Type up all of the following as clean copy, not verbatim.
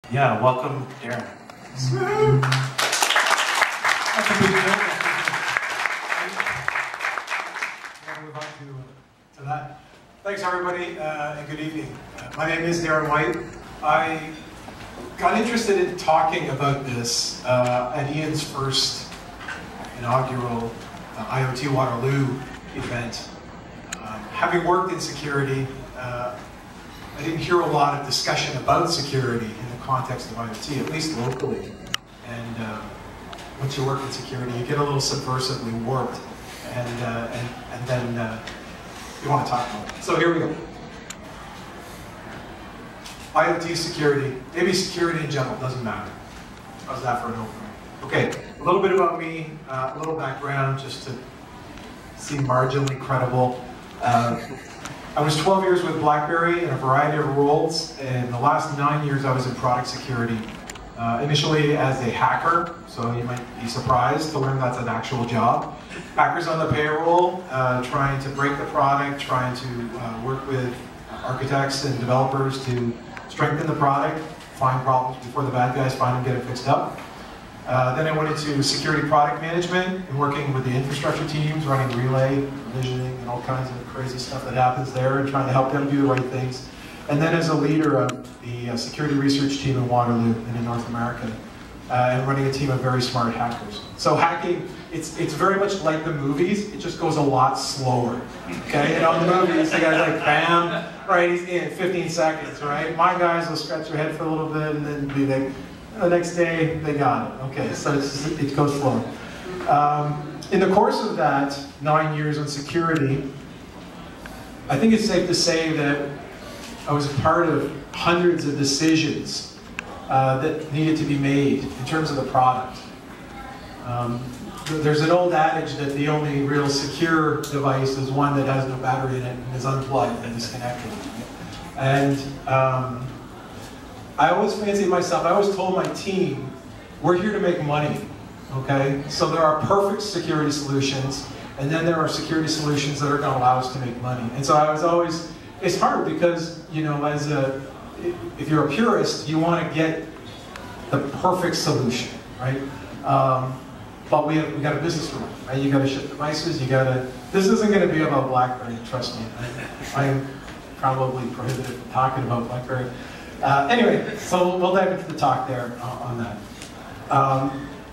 Yeah, welcome, Darin. That's a big deal. We'll move on to that. Thanks, everybody, and good evening. My name is Darin White. I got interested in talking about this at Ian's first inaugural IoT Waterloo event. Having worked in security, I didn't hear a lot of discussion about security in the context of IoT, at least locally. And once you work in security, you get a little subversively warped, and then you want to talk about it. So here we go. IoT security, maybe security in general, doesn't matter. How's that for an opening? Okay, a little bit about me, a little background, just to seem marginally credible. I was 12 years with BlackBerry in a variety of roles. In the last 9 years, I was in product security. Initially as a hacker, so you might be surprised to learn that's an actual job. Hackers on the payroll, trying to break the product, trying to work with architects and developers to strengthen the product, find problems before the bad guys find them, get it fixed up. Then I went into security product management and working with the infrastructure teams, running relay, provisioning, and all kinds of crazy stuff that happens there, and trying to help them do the right things. And then as a leader of the security research team in Waterloo and in North America, and running a team of very smart hackers. So hacking, it's very much like the movies, it just goes a lot slower. Okay, and on the movies, the guy's like, bam, right, he's in 15 seconds, right? My guys will scratch their head for a little bit and then be like, the next day, they got it. Okay, so it goes slow. In the course of that 9 years in security, I think it's safe to say that I was a part of hundreds of decisions that needed to be made in terms of the product. There's an old adage that the only real secure device is one that has no battery in it and is unplugged and disconnected. And I always fancied myself, I always told my team, we're here to make money, okay? So there are perfect security solutions, and then there are security solutions that are going to allow us to make money. And so I was always, it's hard because, you know, if you're a purist, you want to get the perfect solution, right? But we got a business to run, right? You got to ship devices, you got to, this isn't going to be about BlackBerry, trust me. I am probably prohibited from talking about BlackBerry. Anyway, so we'll dive into the talk there on that.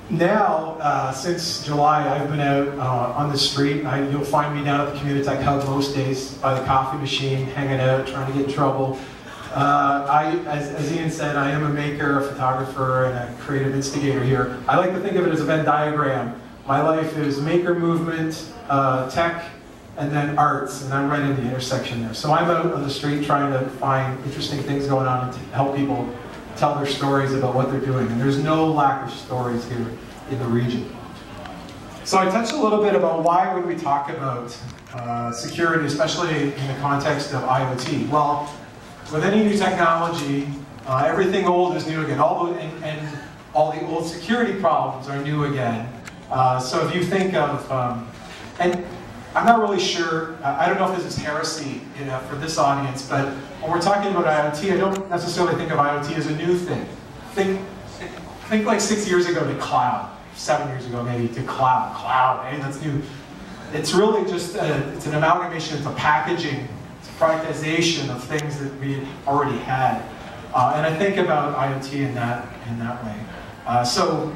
Now, since July, I've been out on the street. You'll find me down at the Communitech Hub most days by the coffee machine, hanging out, trying to get in trouble. As Ian said, I am a maker, a photographer, and a creative instigator here. I like to think of it as a Venn diagram. My life is maker movement, tech, and then arts, and I'm right in the intersection there. So I'm out on the street trying to find interesting things going on and to help people tell their stories about what they're doing. And there's no lack of stories here in the region. So I touched a little bit about why would we talk about security, especially in the context of IoT. Well, with any new technology, everything old is new again. And all the old security problems are new again. So if you think of, and I'm not really sure, I don't know if this is heresy for this audience, but when we're talking about IoT, I don't necessarily think of IoT as a new thing. Think like 6 years ago to cloud, 7 years ago maybe to cloud. Cloud, hey, that's new. It's really just, it's an amalgamation, it's a packaging, it's a productization of things that we already had. And I think about IoT in that way. So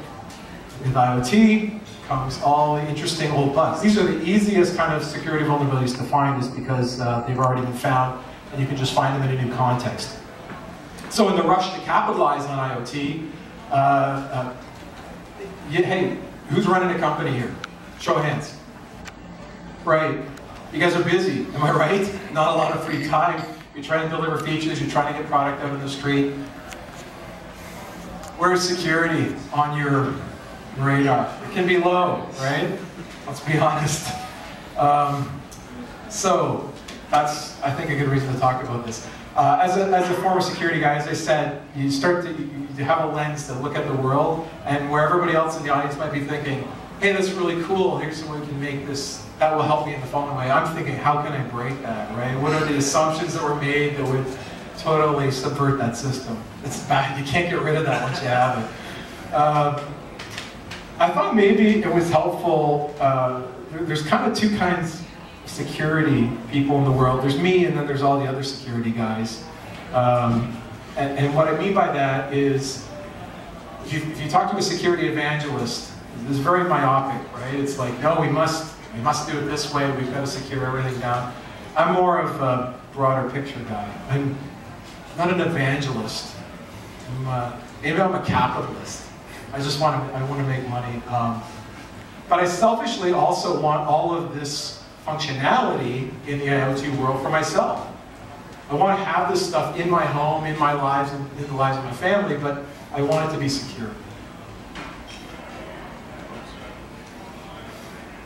with IoT, comes all the interesting old bugs. These are the easiest kind of security vulnerabilities to find, is because they've already been found and you can just find them in a new context. So in the rush to capitalize on IoT, hey, who's running a company here? Show of hands. Right, you guys are busy, am I right? Not a lot of free time. You're trying to deliver features, you're trying to get product out in the street. Where's security on your radar? It can be low, right? Let's be honest. So that's, I think, a good reason to talk about this. As a former security guy, as I said, you start to you have a lens to look at the world, and where everybody else in the audience might be thinking, hey, that's really cool, here's someone who can make this, that will help me in the following way. I'm thinking, how can I break that, right? What are the assumptions that were made that would totally subvert that system. It's bad. You can't get rid of that once you have it. I thought maybe it was helpful. There's kind of two kinds of security people in the world. There's me, and then there's all the other security guys. And what I mean by that is, if you talk to a security evangelist, it's very myopic, right? It's like, no, we must do it this way. We've got to secure everything down. I'm more of a broader picture guy. I'm not an evangelist. Maybe I'm a capitalist. I want to make money. But I selfishly also want all of this functionality in the IoT world for myself. I want to have this stuff in my home, in my lives, and in the lives of my family, but I want it to be secure.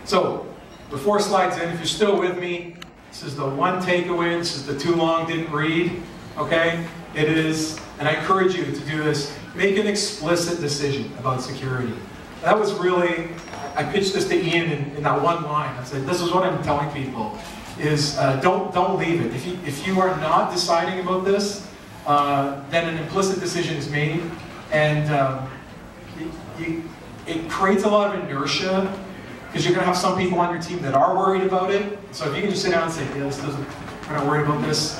So, the 4 slides in, if you're still with me, this is the one takeaway, this is the too long, didn't read, okay? It is, and I encourage you to do this, make an explicit decision about security. That was really, I pitched this to Ian in that one line. I said, this is what I'm telling people, is don't leave it. If you are not deciding about this, then an implicit decision is made, and it creates a lot of inertia, because you're going to have some people on your team that are worried about it. So if you can just sit down and say, yeah, we're not worried about this,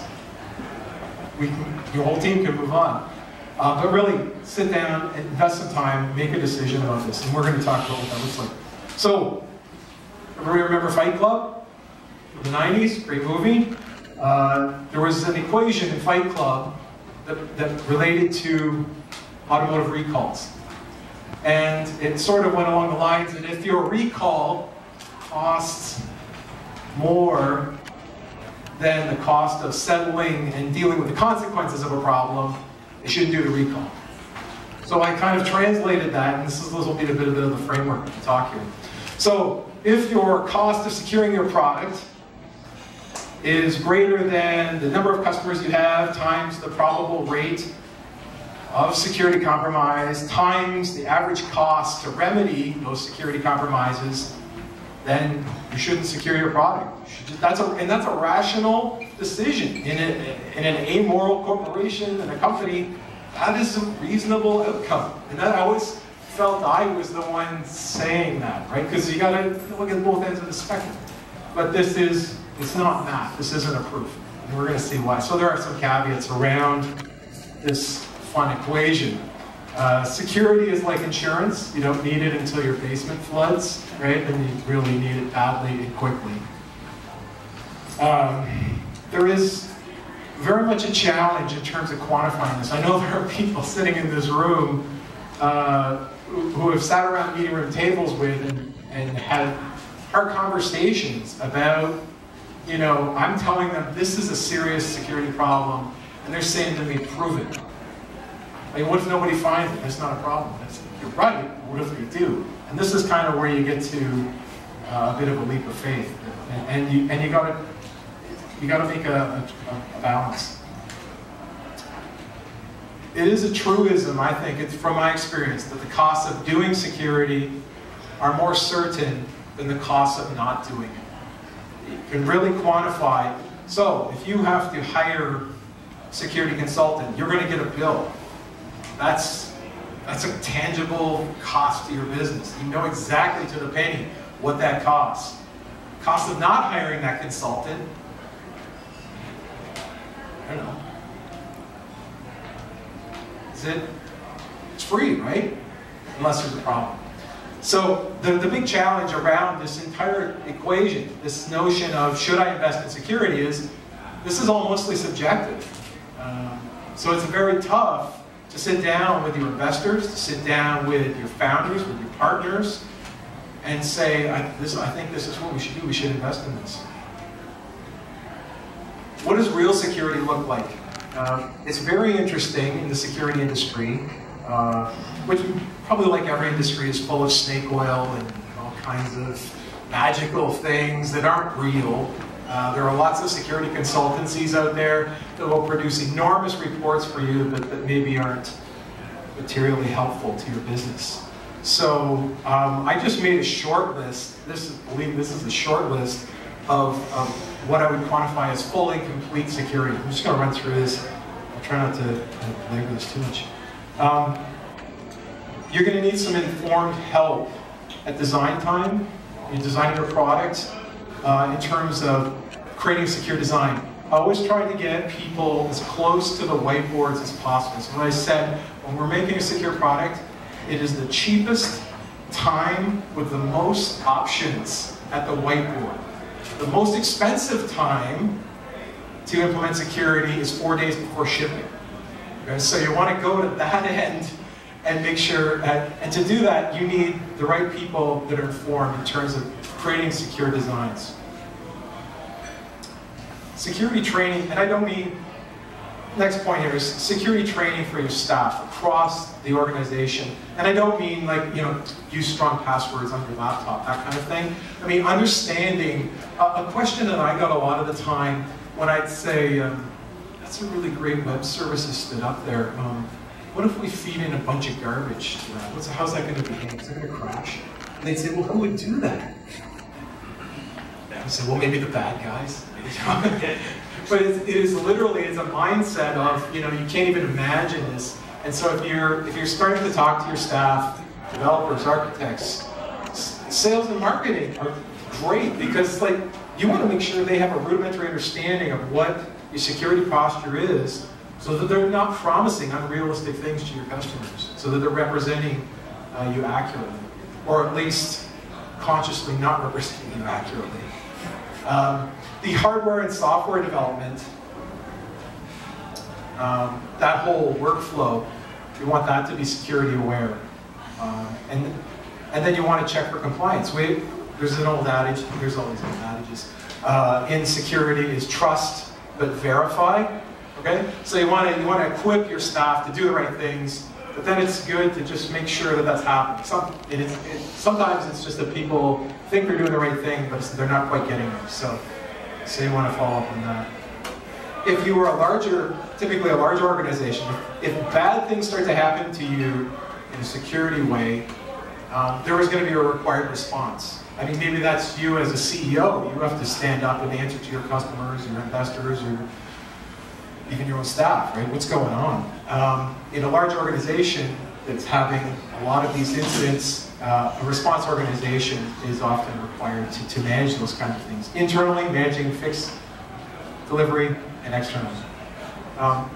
your whole team can move on. But really, sit down and invest some time, make a decision about this, and we're going to talk about what that looks like. So, everybody remember Fight Club? The 90s, great movie. There was an equation in Fight Club that related to automotive recalls. And it sort of went along the lines that if your recall costs more than the cost of settling and dealing with the consequences of a problem, they shouldn't do the recall. So I kind of translated that, and this will be a bit of the framework to talk here. So if your cost of securing your product is greater than the number of customers you have times the probable rate of security compromise times the average cost to remedy those security compromises, then you shouldn't secure your product. That's a rational decision. In an amoral corporation, in a company, that is a reasonable outcome. And I always felt I was the one saying that, right? Because you got to look at both ends of the spectrum. But it's not math. This isn't a proof. And we're going to see why. So there are some caveats around this fun equation. Security is like insurance. You don't need it until your basement floods, right? And you really need it badly and quickly. There is very much a challenge in terms of quantifying this. I know there are people sitting in this room who have sat around meeting room tables with and had hard conversations about, you know, I'm telling them this is a serious security problem, and they're saying to me, prove it. Like, what if nobody finds it? That's not a problem. You're right, what if they do? And this is kind of where you get to a bit of a leap of faith. And you gotta make a balance. It is a truism, I think, it's from my experience, that the costs of doing security are more certain than the costs of not doing it. You can really quantify. So, if you have to hire a security consultant, you're going to get a bill. That's a tangible cost to your business. You know exactly to the penny what that costs. Cost of not hiring that consultant, I don't know. It's free, right? Unless there's a problem. So the big challenge around this entire equation, this notion of should I invest in security, is this is all mostly subjective. So it's very tough to sit down with your investors, to sit down with your founders, with your partners, and say, I think this is what we should do, we should invest in this. What does real security look like? It's very interesting in the security industry, which probably like every industry is full of snake oil and all kinds of magical things that aren't real. There are lots of security consultancies out there that will produce enormous reports for you that maybe aren't materially helpful to your business. So I just made a short list. Believe this is a short list of what I would quantify as full and complete security. I'm just going to run through this I'll try not to labor this too much. You're going to need some informed help at design time. You're designing your product in terms of creating secure design. Always try to get people as close to the whiteboards as possible. So as I said, when we're making a secure product, it is the cheapest time with the most options at the whiteboard. The most expensive time to implement security is 4 days before shipping. Okay? So you want to go to that end and make sure that, and to do that, you need the right people that are informed in terms of creating secure designs. Security training, and I don't mean, next point here is security training for your staff across the organization. And I don't mean like, use strong passwords on your laptop, that kind of thing. I mean, understanding, a question that I got a lot of the time when I'd say, that's a really great web service that stood up there. What if we feed in a bunch of garbage to that? How's that going to behave? Is it going to crash? And they'd say, well, who would do that? I said, well, maybe the bad guys. But it is literally, it's a mindset of, you can't even imagine this. And so if you're starting to talk to your staff, developers, architects, sales and marketing are great because like you want to make sure they have a rudimentary understanding of what your security posture is, so that they're not promising unrealistic things to your customers, so that they're representing you accurately, or at least consciously not representing you accurately. The hardware and software development, that whole workflow, you want that to be security aware. And then you want to check for compliance. There's an old adage, there's always old adages, in security is trust but verify. Okay? So you want to equip your staff to do the right things, but then it's good to just make sure that that's happening. Sometimes it's just that people think they're doing the right thing, but they're not quite getting there. So you want to follow up on that. If you were typically a larger organization, if bad things start to happen to you in a security way, there is going to be a required response. I mean, maybe that's you as a CEO. You have to stand up and answer to your customers, your investors, even your own staff, right? What's going on? In a large organization that's having a lot of these incidents, a response organization is often required to manage those kind of things. Internally, managing fixed delivery, and externally.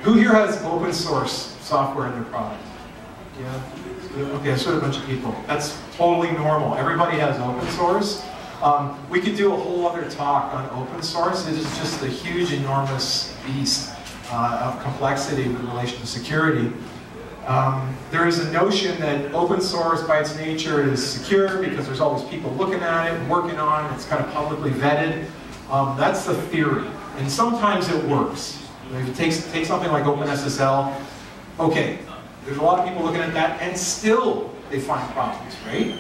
Who here has open source software in their product? Yeah? Okay, that's a bunch of people. That's totally normal. Everybody has open source. We could do a whole other talk on open source. It is just a huge, enormous beast of complexity in relation to security. There is a notion that open source by its nature is secure because there's always people looking at it and working on it. It's kind of publicly vetted. That's the theory. And sometimes it works. If you take something like OpenSSL, okay, there's a lot of people looking at that and still they find problems, right?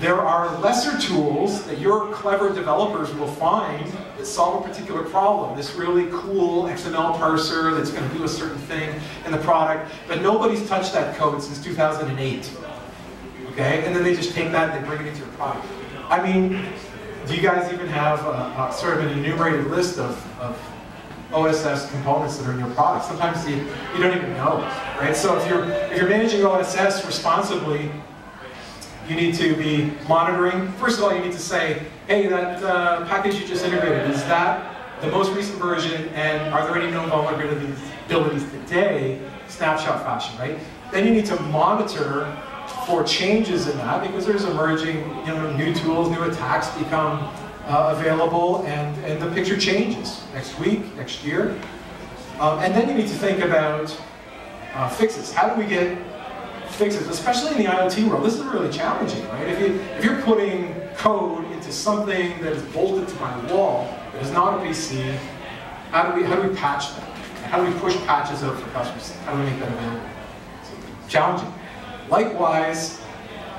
There are lesser tools that your clever developers will find that solve a particular problem. This really cool XML parser that's going to do a certain thing in the product, but nobody's touched that code since 2008. Okay, and then they just take that and they bring it into your product. I mean, do you guys even have sort of an enumerated list of OSS components that are in your product? Sometimes you don't even know, right? So if you're managing OSS responsibly, you need to be monitoring. First of all, you need to say, hey, that package you just integrated, is that the most recent version, and are there any known vulnerabilities today? Snapshot fashion, right? Then you need to monitor for changes in that, because there's emerging, new tools, new attacks become available, and the picture changes next week, next year. And then you need to think about fixes. How do we get fixes, especially in the IoT world? This is really challenging, right? If you're putting code into something that is bolted to my wall, that is not a PC, how do we patch that? How do we push patches out for customers? How do we make that available? Challenging. Likewise,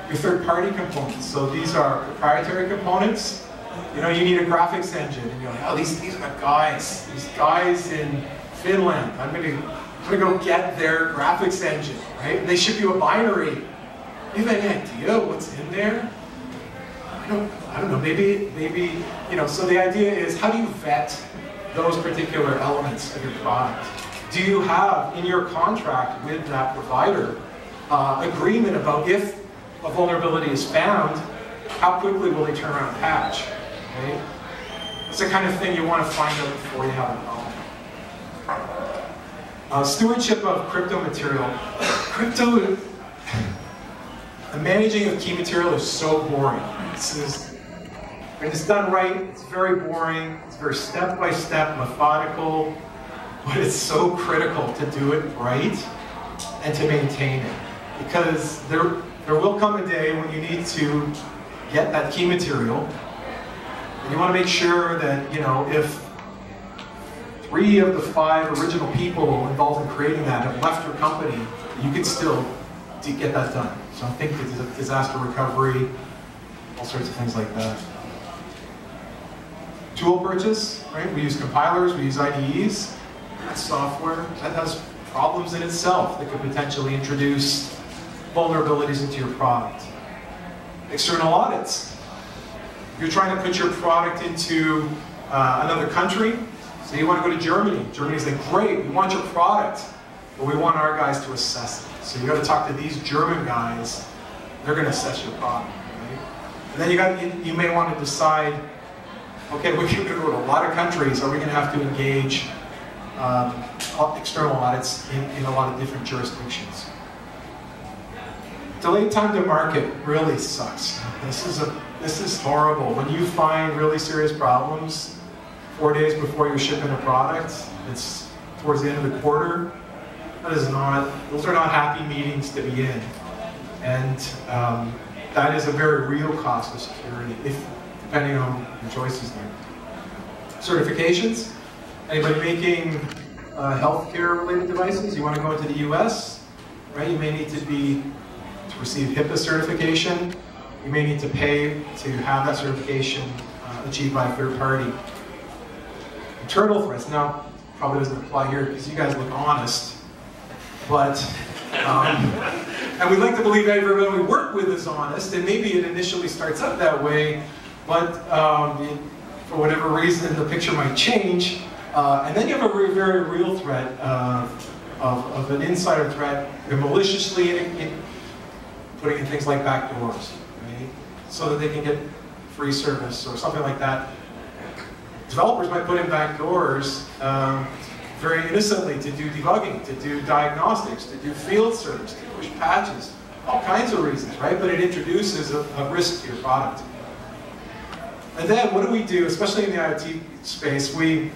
your third-party components. So these are proprietary components. You need a graphics engine, and you're like, oh, these are these guys in Finland. I'm gonna go get their graphics engine, right? And they ship you a binary. You have any idea what's in there? I don't know. Maybe. So the idea is, how do you vet those particular elements of your product? Do you have in your contract with that provider agreement about if a vulnerability is found, how quickly will they turn around and patch? Right? It's the kind of thing you want to find out before you have a problem. Stewardship of crypto material. Crypto, the managing of key material is so boring. When it's done right, it's very boring, it's very step-by-step, methodical, but it's so critical to do it right and to maintain it. Because there will come a day when you need to get that key material, and you want to make sure that, you know, if 3 of the 5 original people involved in creating that have left your company, you can still get that done. So I think disaster recovery, all sorts of things like that. Tool purchase, right? We use compilers, we use IDEs. That's software that has problems in itself that could potentially introduce vulnerabilities into your product. External audits. You're trying to put your product into another country, so you want to go to Germany. Germany's like, great, we want your product, but we want our guys to assess it. So you got to talk to these German guys. They're going to assess your product, right? And then you may want to decide, okay, we're going to go to a lot of countries. Are we going to have to engage external audits in a lot of different jurisdictions? Delayed time to market really sucks. This is horrible. When you find really serious problems 4 days before you're shipping a product, it's towards the end of the quarter. Those are not happy meetings to be in. And that is a very real cost of security, depending on your choices there. Certifications. Anybody making healthcare related devices? You want to go into the US, right? You may need to receive HIPAA certification. You may need to pay to have that certification achieved by a third party. Internal threats. Now, probably doesn't apply here because you guys look honest, but and we like to believe everyone we work with is honest, and maybe it initially starts out that way, but for whatever reason the picture might change, and then you have a very real threat of an insider threat, maliciously putting in things like backdoors, right? So that they can get free service or something like that. Developers might put in backdoors very innocently to do debugging, to do diagnostics, to do field service, to push patches, all kinds of reasons, right? But it introduces a risk to your product. And then what do we do, especially in the IoT space? We're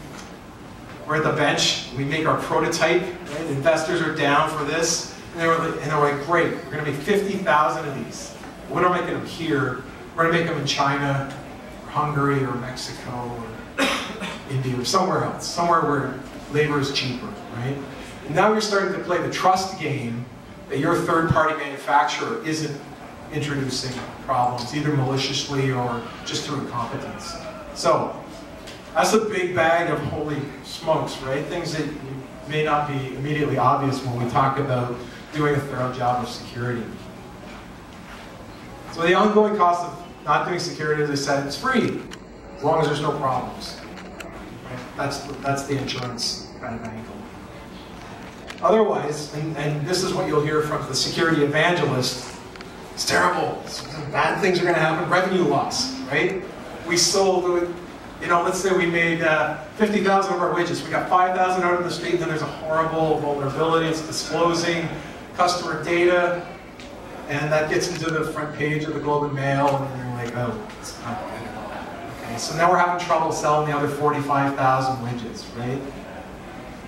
at the bench, we make our prototype, right? Investors are down for this, and they're like, great, we're going to make 50,000 of these. We're not making them here, we're going to make them in China, or Hungary, or Mexico, or India, or somewhere else, somewhere where labor is cheaper, right? And now you're starting to play the trust game that your third-party manufacturer isn't introducing problems, either maliciously or just through incompetence. So, that's a big bag of holy smokes, right? Things that may not be immediately obvious when we talk about doing a thorough job of security. So the ongoing cost of not doing security, as I said, it's free, as long as there's no problems. Right? That's the insurance kind of angle. Otherwise, and this is what you'll hear from the security evangelist, it's terrible, bad things are going to happen, revenue loss, right? We sold, you know, let's say we made 50,000 of our widgets, we got 5,000 out on the street, and then there's a horrible vulnerability, it's disclosing customer data, and that gets into the front page of the Globe and Mail, and you're like, oh, it's not good. Okay, so now we're having trouble selling the other 45,000 widgets, right?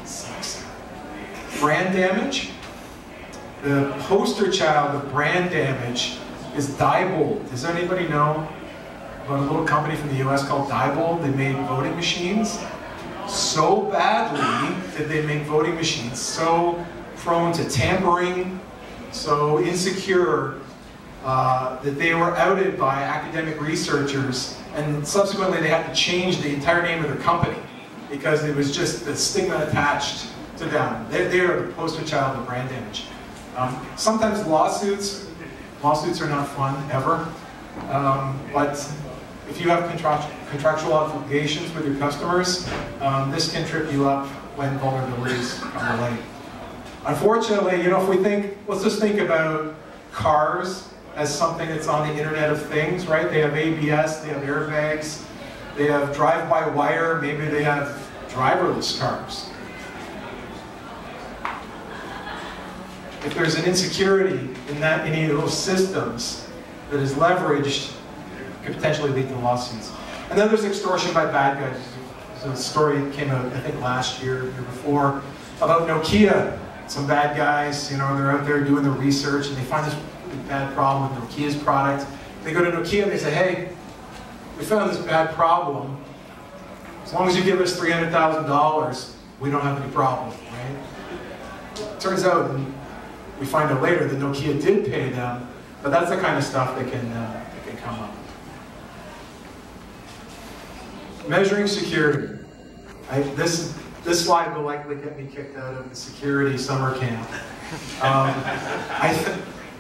It sucks. Brand damage. The poster child of brand damage is Diebold. Does anybody know about a little company from the US called Diebold? They made voting machines. So badly did they make voting machines, so prone to tampering, so insecure, that they were outed by academic researchers, and subsequently they had to change the entire name of their company because it was just the stigma attached to them. They are the poster child of brand damage. Sometimes lawsuits are not fun, ever, but if you have contractual obligations with your customers, this can trip you up when vulnerabilities come to light. Unfortunately, if we think, let's just think about cars as something that's on the Internet of Things, right? They have ABS, they have airbags, they have drive-by-wire, maybe they have driverless cars. If there's an insecurity in any of those systems that is leveraged, it could potentially lead to lawsuits. And then there's extortion by bad guys. So a story came out, I think last year, year before, about Nokia. Some bad guys, they're out there doing the research and they find this really bad problem with Nokia's product. They go to Nokia and they say, hey, we found this bad problem. As long as you give us $300,000, we don't have any problem, right? Turns out, and we find out later, that Nokia did pay them, but that's the kind of stuff that can come up. Measuring security. This slide will likely get me kicked out of the security summer camp.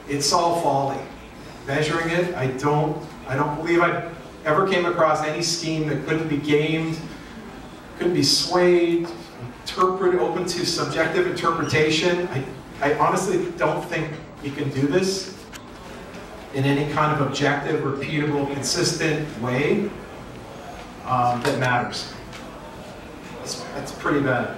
It's all folly. Measuring it, I don't believe I ever came across any scheme that couldn't be gamed, couldn't be swayed, open to subjective interpretation. I honestly don't think you can do this in any kind of objective, repeatable, consistent way that matters. That's pretty bad.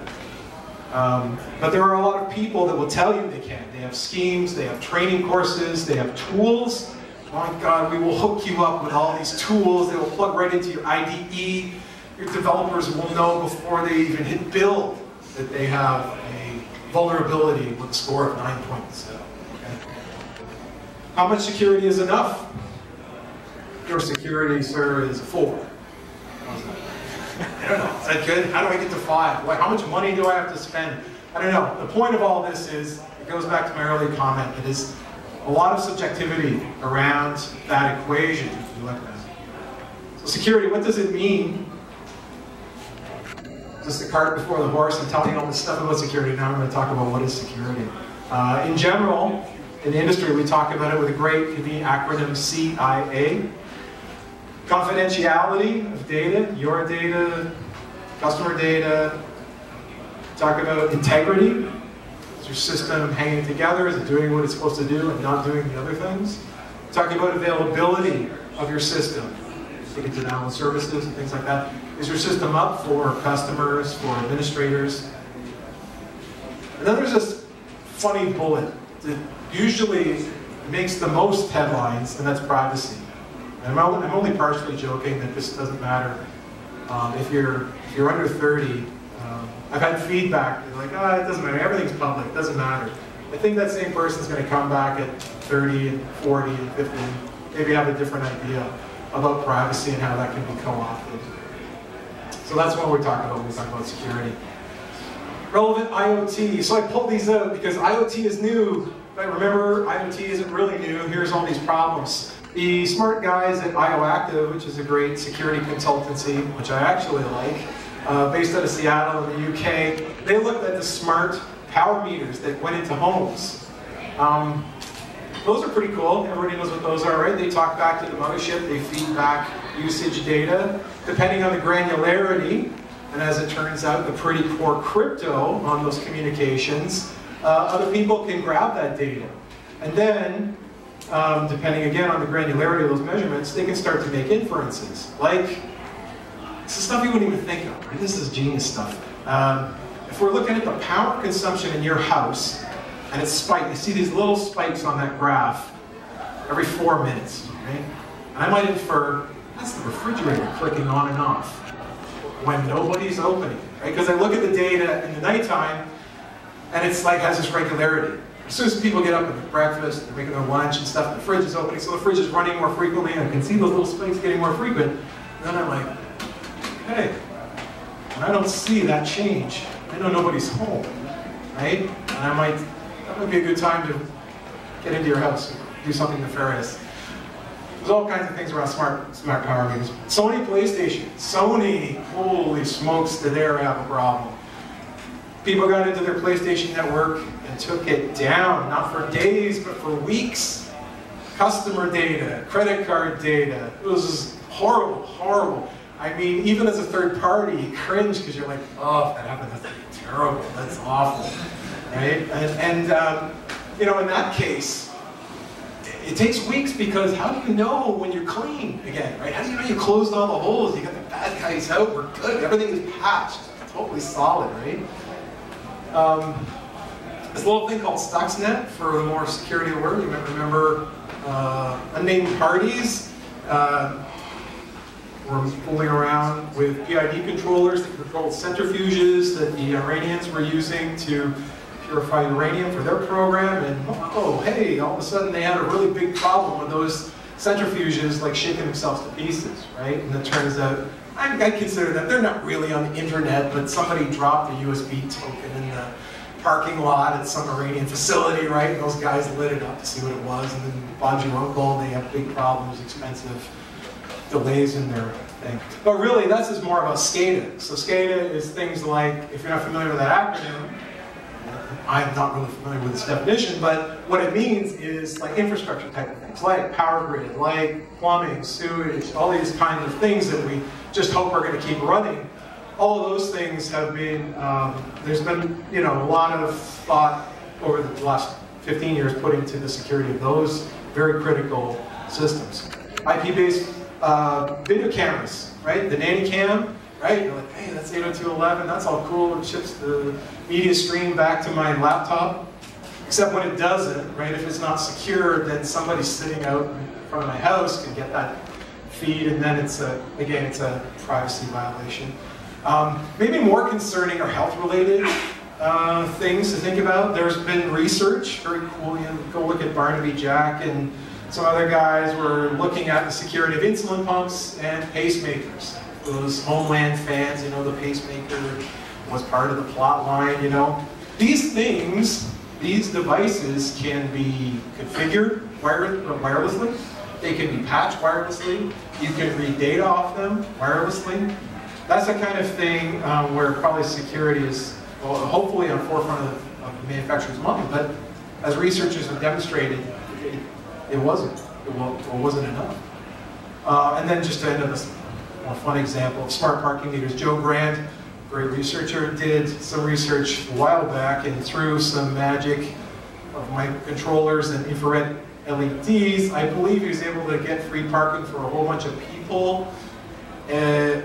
But there are a lot of people that will tell you they can. They have schemes, they have training courses, they have tools. Oh my God, we will hook you up with all these tools. They will plug right into your IDE. Your developers will know before they even hit build that they have a vulnerability with a score of 9.0. Okay? How much security is enough? Your security, sir, is 4. I don't know, is that good? How do I get to 5? How much money do I have to spend? I don't know. The point of all this is, it goes back to my earlier comment, it is a lot of subjectivity around that equation. So security, what does it mean? Just the cart before the horse and telling you all this stuff about security. Now I'm going to talk about what is security. In general, in the industry, we talk about it with a great convenient acronym CIA. Confidentiality of data, your data, customer data. Talk about integrity. Is your system hanging together? Is it doing what it's supposed to do and not doing the other things? Talking about availability of your system. Get into download services and things like that. Is your system up for customers, for administrators? And then there's this funny bullet that usually makes the most headlines, and that's privacy. And I'm only partially joking that this doesn't matter. If you're under 30, I've had feedback, they're like, it doesn't matter, everything's public, it doesn't matter. I think that same person's going to come back at 30 and 40 and 50 and maybe have a different idea about privacy and how that can be co-opted. So that's what we're talking about when we talk about security. Relevant IoT. So I pulled these out because IoT is new. But remember, IoT isn't really new. Here's all these problems. The smart guys at IOActive, which is a great security consultancy, which I actually like, based out of Seattle in the UK, they looked at the smart power meters that went into homes. Those are pretty cool. Everybody knows what those are, right? They talk back to the mothership. They feed back usage data. Depending on the granularity, and as it turns out, the pretty poor crypto on those communications, other people can grab that data. And then, depending again on the granularity of those measurements, they can start to make inferences. Like, this is stuff you wouldn't even think of, right? This is genius stuff. If we're looking at the power consumption in your house, and it's spiked, you see these little spikes on that graph every 4 minutes, right? And I might infer, that's the refrigerator clicking on and off when nobody's opening, right? Because I look at the data in the nighttime, and it's like, has this regularity. As soon as people get up and breakfast, they're making their lunch and stuff, the fridge is opening, so the fridge is running more frequently, and I can see those little spikes getting more frequent. And then I'm like, hey, and I don't see that change. I know nobody's home, right? And that might be a good time to get into your house and do something nefarious. There's all kinds of things around smart power meters. Sony PlayStation. Sony, holy smokes, did they ever have a problem. People got into their PlayStation network and took it down, not for days, but for weeks. Customer data, credit card data, it was just horrible, horrible. I mean, even as a third party, you cringe because you're like, oh, if that happened, that's terrible, that's awful, right? You know, in that case, it takes weeks because how do you know when you're clean again, right? How do you know you closed all the holes, you got the bad guys out, we're good, everything is patched, totally solid, right? This little thing called Stuxnet for the more security aware. You might remember unnamed parties were fooling around with PID controllers that controlled centrifuges that the Iranians were using to purify uranium for their program, and oh, hey, all of a sudden they had a really big problem with those centrifuges like shaking themselves to pieces, right? And it turns out, I consider that they're not really on the internet, but somebody dropped a USB token in the parking lot at some Iranian facility, right? And those guys lit it up to see what it was, and then Bonji Uncle, they have big problems, expensive delays in their thing. But really, this is more about SCADA. So SCADA is things like, if you're not familiar with that acronym, I'm not really familiar with this definition, but what it means is like infrastructure type of things, like power grid, like plumbing, sewage, all these kinds of things that we just hope are going to keep running. All of those things have been, there's been, you know, a lot of thought over the last 15 years put into the security of those very critical systems. IP-based video cameras, right? The nanny cam, right? You're like, hey, that's 802.11, that's all cool, it ships the media stream back to my laptop. Except when it doesn't, right? If it's not secure, then somebody sitting out in front of my house can get that feed, and then it's again, it's a privacy violation. Maybe more concerning are health-related things to think about. There's been research, very cool, you know, go look at Barnaby Jack and some other guys were looking at the security of insulin pumps and pacemakers. Those Homeland fans, you know, the pacemaker was part of the plot line, you know. These things, these devices can be configured wirelessly. They can be patched wirelessly. You can read data off them wirelessly. That's the kind of thing where probably security is, well, hopefully on the forefront of the manufacturer's mind, but as researchers have demonstrated, it wasn't enough. And then just to end on this more fun example of smart parking meters, Joe Grant, great researcher, did some research a while back, and through some magic of microcontrollers and infrared LEDs, I believe he was able to get free parking for a whole bunch of people,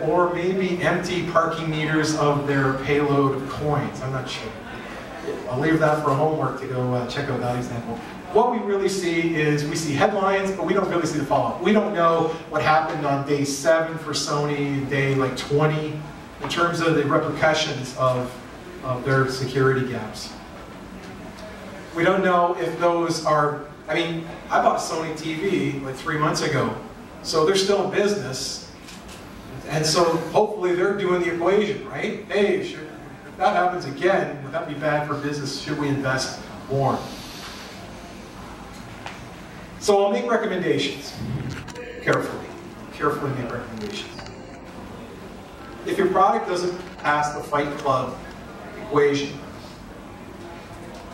or maybe empty parking meters of their payload of coins. I'm not sure. I'll leave that for homework to go check out that example. What we really see is, we see headlines, but we don't really see the follow-up. We don't know what happened on day 7 for Sony, day like 20, in terms of the repercussions of their security gaps. We don't know if those are, I mean, I bought a Sony TV like 3 months ago, so they're still in business, and so hopefully they're doing the equation, right? Hey, if that happens again, would that be bad for business? Should we invest more? So I'll make recommendations, carefully make recommendations. If your product doesn't pass the Fight Club equation,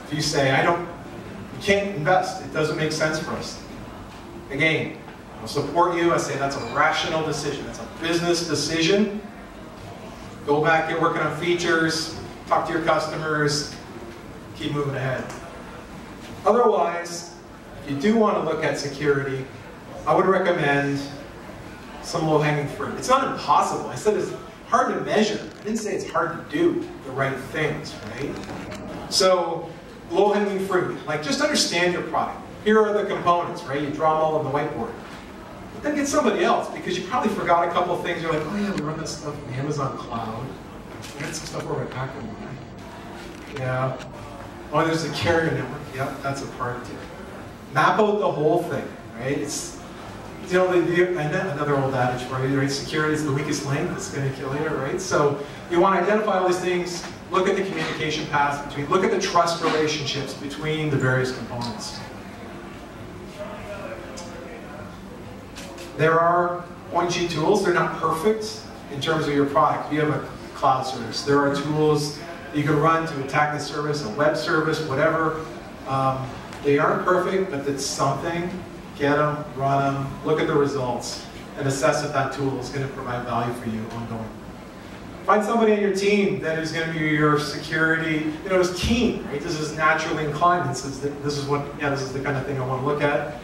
if you say, we can't invest, it doesn't make sense for us. Again, I'll support you, I say that's a rational decision, that's a business decision. Go back, get working on features, talk to your customers, keep moving ahead. Otherwise, if you do want to look at security, I would recommend some low-hanging fruit. It's not impossible. I said it's hard to measure. I didn't say it's hard to do the right things, right? So, low-hanging fruit, like just understand your product. Here are the components, right? You draw them all on the whiteboard. But then get somebody else, because you probably forgot a couple of things. You're like, oh yeah, we run this stuff in Amazon Cloud. We got some stuff over at Packet. Yeah. Oh, there's a carrier network. Yep, that's a part of it. Map out the whole thing, right? It's, you know, another old adage for you, right? Security is the weakest link that's going to kill you, right? So you want to identify all these things, look at the communication paths between, look at the trust relationships between the various components. There are pointy tools, they're not perfect in terms of your product. You have a cloud service. There are tools that you can run to attack the service, a web service, whatever. They aren't perfect, but it's something. Get them, run them, look at the results. and assess if that tool is going to provide value for you ongoing. Find somebody on your team that is going to be your security, is keen, right? This is naturally inclined. This is the kind of thing I want to look at.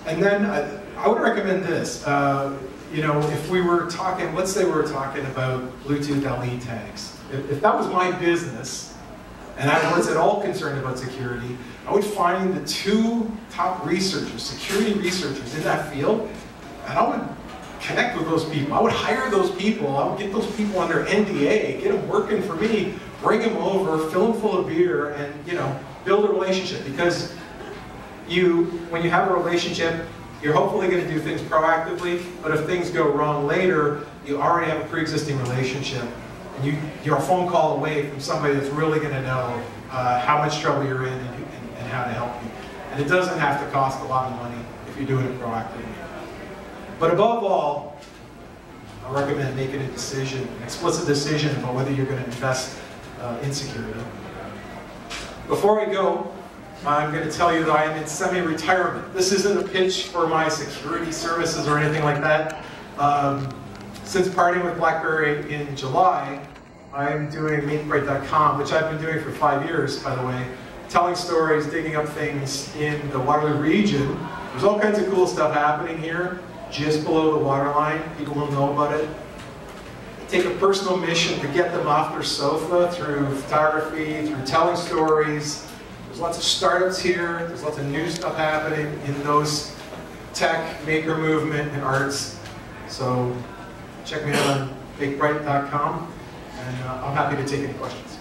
And then I would recommend this. If we were talking, let's say we were talking about Bluetooth LE tags. If that was my business, and I was at all concerned about security, I would find the 2 top researchers, security researchers in that field, and I would connect with those people. I would hire those people. I would get those people under NDA, get them working for me, bring them over, fill them full of beer, and build a relationship. Because when you have a relationship, you're hopefully going to do things proactively. But if things go wrong later, you already have a pre-existing relationship, and you're a phone call away from somebody that's really going to know how much trouble you're in and how to help you. And it doesn't have to cost a lot of money if you're doing it proactively. But above all, I recommend making a decision, an explicit decision about whether you're going to invest in security. Before I go, I'm going to tell you that I am in semi-retirement. This isn't a pitch for my security services or anything like that. Since parting with BlackBerry in July, I'm doing MeetBright.com, which I've been doing for 5 years, by the way, telling stories, digging up things in the Waterloo region. There's all kinds of cool stuff happening here, just below the waterline. People don't know about it. I take a personal mission to get them off their sofa through photography, through telling stories. There's lots of startups here. There's lots of new stuff happening in those tech, maker movement, and arts. So check me out on MeetBright.com, and I'm happy to take any questions.